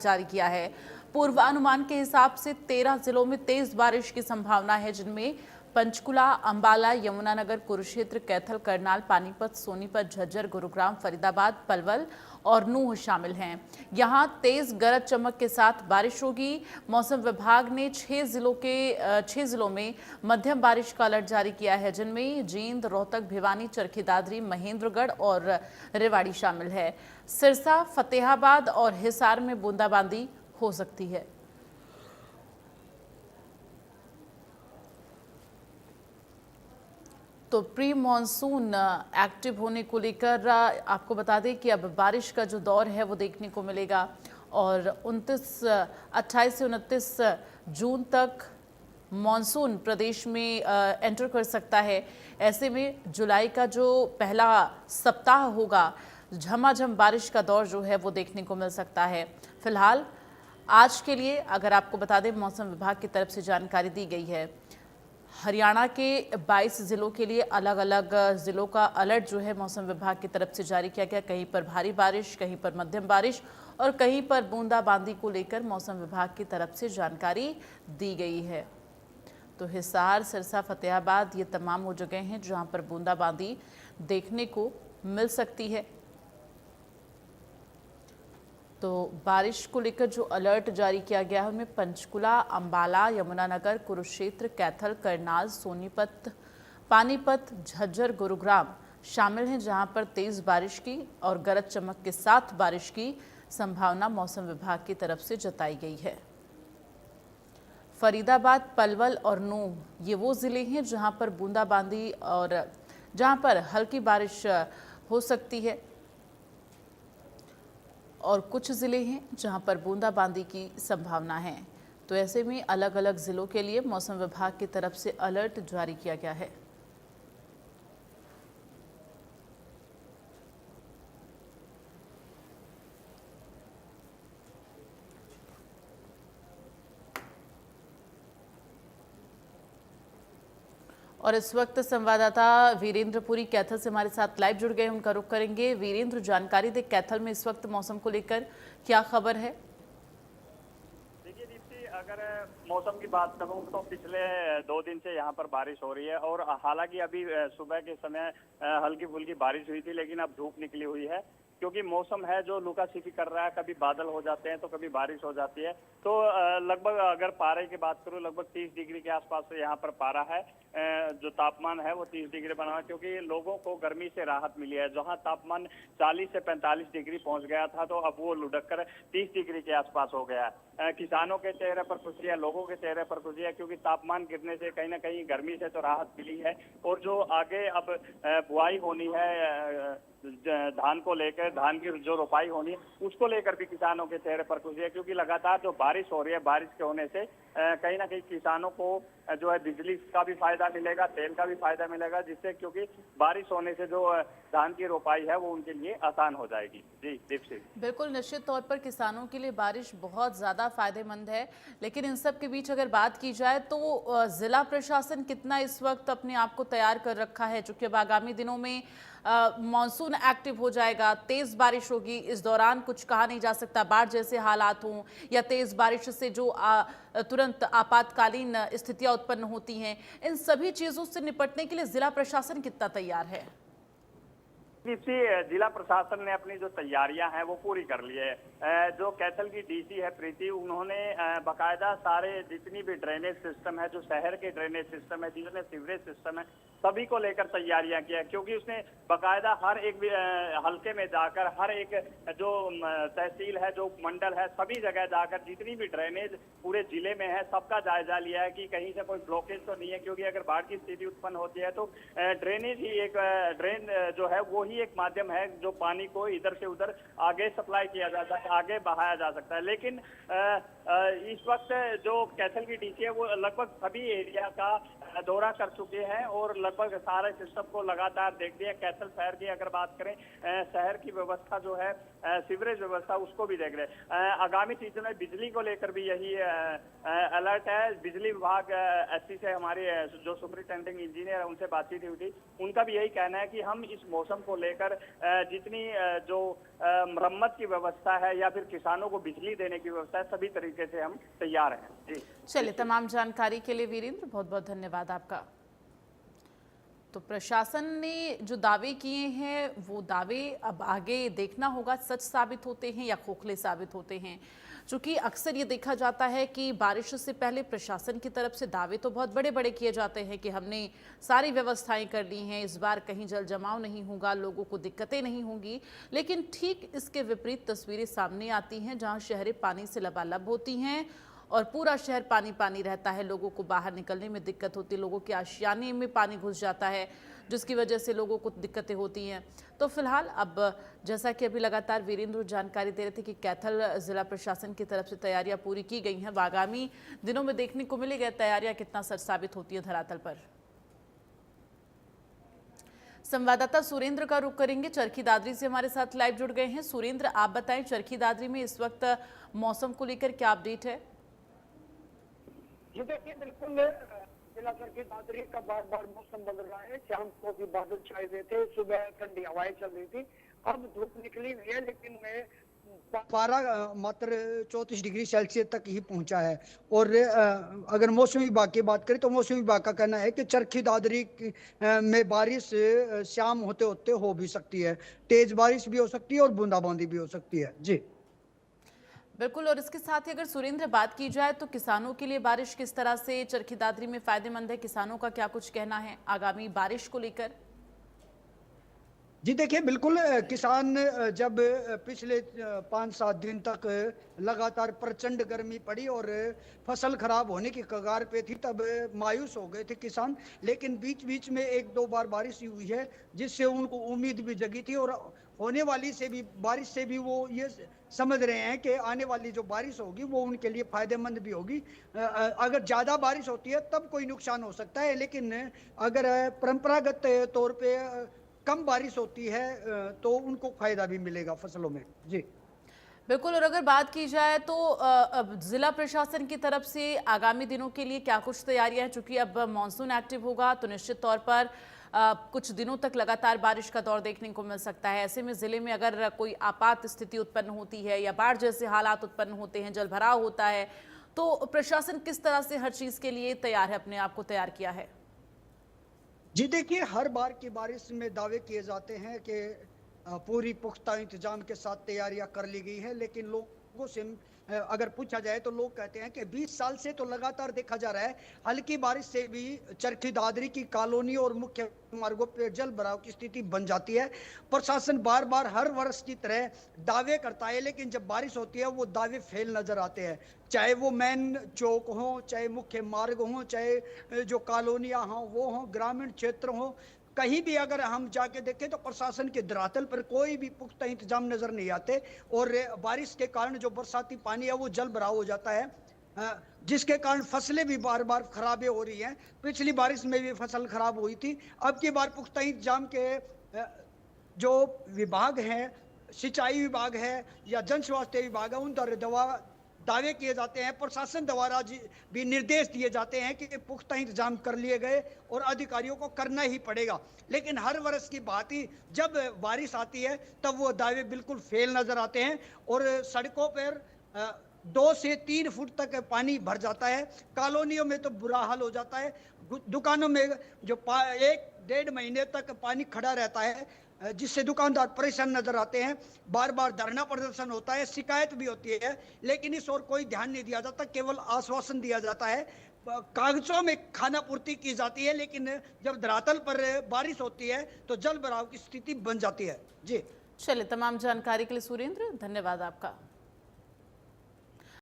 जारी किया है। पूर्वानुमान के हिसाब से 13 जिलों में तेज बारिश की संभावना है, जिनमें पंचकुला, अंबाला, यमुनानगर, कुरुक्षेत्र, कैथल, करनाल, पानीपत, सोनीपत, झज्जर, गुरुग्राम, फरीदाबाद, पलवल और नूंह शामिल हैं। यहां तेज गरज चमक के साथ बारिश होगी। मौसम विभाग ने 6 जिलों में मध्यम बारिश का अलर्ट जारी किया है, जिनमें जींद, रोहतक, भिवानी, चरखी दादरी, महेंद्रगढ़ और रेवाड़ी शामिल है। सिरसा, फतेहाबाद और हिसार में बूंदाबांदी हो सकती है। तो प्री मॉनसून एक्टिव होने को लेकर आपको बता दें कि अब बारिश का जो दौर है वो देखने को मिलेगा और 28 से 29 जून तक मॉनसून प्रदेश में एंटर कर सकता है। ऐसे में जुलाई का जो पहला सप्ताह होगा, झमाझम बारिश का दौर जो है वो देखने को मिल सकता है। फिलहाल आज के लिए अगर आपको बता दें, मौसम विभाग की तरफ से जानकारी दी गई है। हरियाणा के 22 जिलों के लिए अलग अलग जिलों का अलर्ट जो है मौसम विभाग की तरफ से जारी किया गया। कहीं पर भारी बारिश, कहीं पर मध्यम बारिश और कहीं पर बूंदाबांदी को लेकर मौसम विभाग की तरफ से जानकारी दी गई है। तो हिसार, सिरसा, फतेहाबाद ये तमाम वो जगह हैं जहां पर बूंदाबांदी देखने को मिल सकती है। तो बारिश को लेकर जो अलर्ट जारी किया गया है उनमें पंचकुला, अंबाला, यमुनानगर, कुरुक्षेत्र, कैथल, करनाल, सोनीपत, पानीपत, झज्जर, गुरुग्राम शामिल हैं, जहां पर तेज बारिश की और गरज चमक के साथ बारिश की संभावना मौसम विभाग की तरफ से जताई गई है। फरीदाबाद, पलवल और नूंह ये वो जिले हैं जहां पर बूंदाबांदी और जहां पर हल्की बारिश हो सकती है और कुछ जिले हैं जहां पर बूंदाबांदी की संभावना है। तो ऐसे में अलग अलग जिलों के लिए मौसम विभाग की तरफ से अलर्ट जारी किया गया है। और इस वक्त संवाददाता वीरेंद्र पुरी कैथल से हमारे साथ लाइव जुड़ गए, उनका रुख करेंगे। वीरेंद्र, जानकारी दे कैथल में इस वक्त मौसम को लेकर क्या खबर है? देखिए दीप्ति, अगर मौसम की बात करूं तो पिछले 2 दिन से यहाँ पर बारिश हो रही है और हालांकि अभी सुबह के समय हल्की फुल्की बारिश हुई थी, लेकिन अब धूप निकली हुई है क्योंकि मौसम है जो लुका छिपी कर रहा है। कभी बादल हो जाते हैं तो कभी बारिश हो जाती है। तो लगभग अगर पारे की बात करूं, लगभग 30 डिग्री के आसपास से यहाँ पर पारा है। जो तापमान है वो 30 डिग्री बना है क्योंकि लोगों को गर्मी से राहत मिली है। जहां तापमान 40 से 45 डिग्री पहुंच गया था, तो अब वो लुढ़क कर 30 डिग्री के आसपास हो गया है। किसानों के चेहरे पर खुशी है, लोगों के चेहरे पर खुशी है, क्योंकि तापमान गिरने से कहीं ना कहीं गर्मी से तो राहत मिली है। और जो आगे अब बुआई होनी है धान को लेकर, धान की जो रोपाई होनी है उसको लेकर भी किसानों के चेहरे पर खुशी है, क्योंकि लगातार जो बारिश हो रही है, बारिश के होने से कहीं ना कहीं किसानों को जो है बिजली का भी फायदा मिलेगा, तेल का भी फायदा मिलेगा, जिससे क्योंकि बारिश होने से जो धान की रोपाई है वो उनके लिए आसान हो जाएगी। जी दीप्ति, बिल्कुल, निश्चित तौर पर किसानों के लिए बारिश बहुत ज़्यादा फायदेमंद है। लेकिन इन सब के बीच अगर बात की जाए तो ज़िला प्रशासन कितना इस वक्त अपने आप को तैयार कर रखा है, चूँकि अब आगामी दिनों में मॉनसून एक्टिव हो जाएगा, तेज़ बारिश होगी। इस दौरान कुछ कहा नहीं जा सकता, बाढ़ जैसे हालात हों या तेज़ बारिश से जो तुरंत आपातकालीन स्थितियां उत्पन्न होती हैं, इन सभी चीज़ों से निपटने के लिए ज़िला प्रशासन कितना तैयार है? इसी जिला प्रशासन ने अपनी जो तैयारियां हैं वो पूरी कर ली है। जो कैथल की डीसी है प्रीति, उन्होंने बाकायदा सारे जितनी भी ड्रेनेज सिस्टम है, जो शहर के ड्रेनेज सिस्टम है, जितने सीवरेज सिस्टम है, सभी को लेकर तैयारियां की है। क्योंकि उसने बाकायदा हर एक हल्के में जाकर, हर एक जो तहसील है, जो मंडल है, सभी जगह जाकर जितनी भी ड्रेनेज पूरे जिले में है सबका जायजा लिया है कि कहीं से कोई ब्लॉकेज तो नहीं है। क्योंकि अगर बाढ़ की स्थिति उत्पन्न होती है तो ड्रेनेज ही एक ड्रेन जो है वो ही एक माध्यम है जो पानी को इधर से उधर आगे सप्लाई किया जाता है, आगे बहाया जा सकता है। लेकिन इस वक्त जो कैथल की डीसी है वो लगभग सभी एरिया का दौरा कर चुके हैं और लगभग सारे सिस्टम को लगातार देख लिया। कैथल शहर की अगर बात करें, शहर की व्यवस्था जो है, सीवरेज व्यवस्था, उसको भी देख रहे। आगामी सीजन में बिजली को लेकर भी यही अलर्ट है। बिजली विभाग एससी से हमारे जो सुपरिटेंडिंग इंजीनियर है उनसे बातचीत हुई थी, उनका भी यही कहना है कि हम इस मौसम को लेकर जितनी जो मरम्मत की व्यवस्था है या फिर किसानों को बिजली देने की व्यवस्था है, सभी तरीके से हम तैयार हैं। जी चलिए, तमाम जानकारी के लिए वीरेंद्र बहुत बहुत धन्यवाद आपका। तो प्रशासन ने जो दावे किए हैं वो दावे अब आगे देखना होगा सच साबित होते हैं या खोखले साबित होते हैं। चूंकि अक्सर ये देखा जाता है कि बारिश से पहले प्रशासन की तरफ से दावे तो बहुत बड़े बड़े किए जाते हैं कि हमने सारी व्यवस्थाएं कर ली हैं, इस बार कहीं जल जमाव नहीं होगा, लोगों को दिक्कतें नहीं होंगी। लेकिन ठीक इसके विपरीत तस्वीरें सामने आती हैं जहां शहरें पानी से लबालब होती हैं और पूरा शहर पानी पानी रहता है। लोगों को बाहर निकलने में दिक्कत होती है, लोगों के आशियाने में पानी घुस जाता है, जिसकी वजह से लोगों को दिक्कतें होती हैं। तो फिलहाल अब जैसा कि अभी लगातार वीरेंद्र जानकारी दे रहे थे कि कैथल जिला प्रशासन की तरफ से तैयारियां पूरी की गई हैं। आगामी दिनों में देखने को मिलेगा तैयारियां कितना सच साबित होती है धरातल पर। संवाददाता सुरेंद्र का रुख करेंगे, चरखी दादरी से हमारे साथ लाइव जुड़ गए हैं। सुरेंद्र, आप बताएं चरखी दादरी में इस वक्त मौसम को लेकर क्या अपडेट है? जी देखिए, बिल्कुल जिला चरखी दादरी का बार बार मौसम बदल रहा है। शाम को भी बादल छाए हुए थे, सुबह ठंडी हवाएं चल रही थी, अब धूप निकली हुई है, लेकिन पारा मात्र 34 डिग्री सेल्सियस तक ही पहुंचा है। और अगर मौसम विभाग की बात करें तो मौसम विभाग का कहना है कि चरखी दादरी में बारिश शाम होते होते हो भी सकती है, तेज बारिश भी हो सकती है और बूंदाबांदी भी हो सकती है। जी बिल्कुल, और इसके साथ ही अगर सुरेंद्र बात की जाए तो किसानों के लिए बारिश किस तरह से चरखी दादरी में फायदेमंद है, किसानों का क्या कुछ कहना है आगामी बारिश को लेकर? जी देखिए, बिल्कुल किसान जब पिछले 5-7 दिन तक लगातार प्रचंड गर्मी पड़ी और फसल खराब होने की कगार पे थी, तब मायूस हो गए थे किसान। लेकिन बीच बीच में 1-2 बार बारिश हुई है, जिससे उनको उम्मीद भी जगी थी और होने वाली से भी बारिश से भी वो ये समझ रहे हैं कि आने वाली जो बारिश होगी वो उनके लिए फायदेमंद भी होगी। अगर ज़्यादा बारिश होती है तब कोई नुकसान हो सकता है, लेकिन अगर परंपरागत तौर पे कम बारिश होती है तो उनको फायदा भी मिलेगा फसलों में। जी बिल्कुल, और अगर बात की जाए तो जिला प्रशासन की तरफ से आगामी दिनों के लिए क्या कुछ तैयारियां हैं? चूंकि अब मानसून एक्टिव होगा तो निश्चित तौर पर कुछ दिनों तक लगातार बारिश का दौर देखने को मिल सकता है। ऐसे में जिले में अगर कोई आपात स्थिति उत्पन्न होती है या बाढ़ जैसे हालात उत्पन्न होते हैं, जलभराव होता है, तो प्रशासन किस तरह से हर चीज के लिए तैयार है, अपने आप को तैयार किया है? जी देखिए, हर बार की बारिश में दावे किए जाते हैं कि पूरी पुख्ता इंतजाम के साथ तैयारियां कर ली गई है, लेकिन लोगों से अगर पूछा जाए तो लोग कहते हैं कि 20 साल से तो लगातार देखा जा रहा है हल्की बारिश से भी चरखी दादरी की कॉलोनी और मुख्य मार्गों पर जल भराव की स्थिति बन जाती है। प्रशासन बार बार हर वर्ष की तरह दावे करता है, लेकिन जब बारिश होती है वो दावे फेल नजर आते हैं। चाहे वो मेन चौक हो, चाहे मुख्य मार्ग हो, चाहे जो कॉलोनियां हों वो हों, ग्रामीण क्षेत्र हों, कहीं भी अगर हम जाके देखें तो प्रशासन के धरातल पर कोई भी पुख्ता इंतजाम नजर नहीं आते और बारिश के कारण जो बरसाती पानी है वो जल भराव हो जाता है, जिसके कारण फसलें भी बार बार खराबे हो रही हैं। पिछली बारिश में भी फसल खराब हुई थी। अब की बार पुख्ता इंतजाम के जो विभाग हैं, सिंचाई विभाग है या जन स्वास्थ्य विभाग है, उन द्वारा दावे किए जाते हैं, प्रशासन द्वारा भी निर्देश दिए जाते हैं कि पुख्ता इंतजाम कर लिए गए और अधिकारियों को करना ही पड़ेगा। लेकिन हर वर्ष की बात ही जब बारिश आती है तब वो दावे बिल्कुल फेल नजर आते हैं और सड़कों पर 2 से 3 फुट तक पानी भर जाता है। कॉलोनियों में तो बुरा हाल हो जाता है। दुकानों में जो 1-1.5 महीने तक पानी खड़ा रहता है, जिससे दुकानदार परेशान नजर आते हैं। बार बार धरना प्रदर्शन होता है, शिकायत भी होती है, लेकिन इस ओर कोई ध्यान नहीं दिया जाता, केवल आश्वासन दिया जाता है, कागजों में खाना पूर्ति की जाती है, लेकिन जब धरातल पर बारिश होती है तो जल भराव की स्थिति बन जाती है। जी चलिए, तमाम जानकारी के लिए सुरेंद्र धन्यवाद आपका।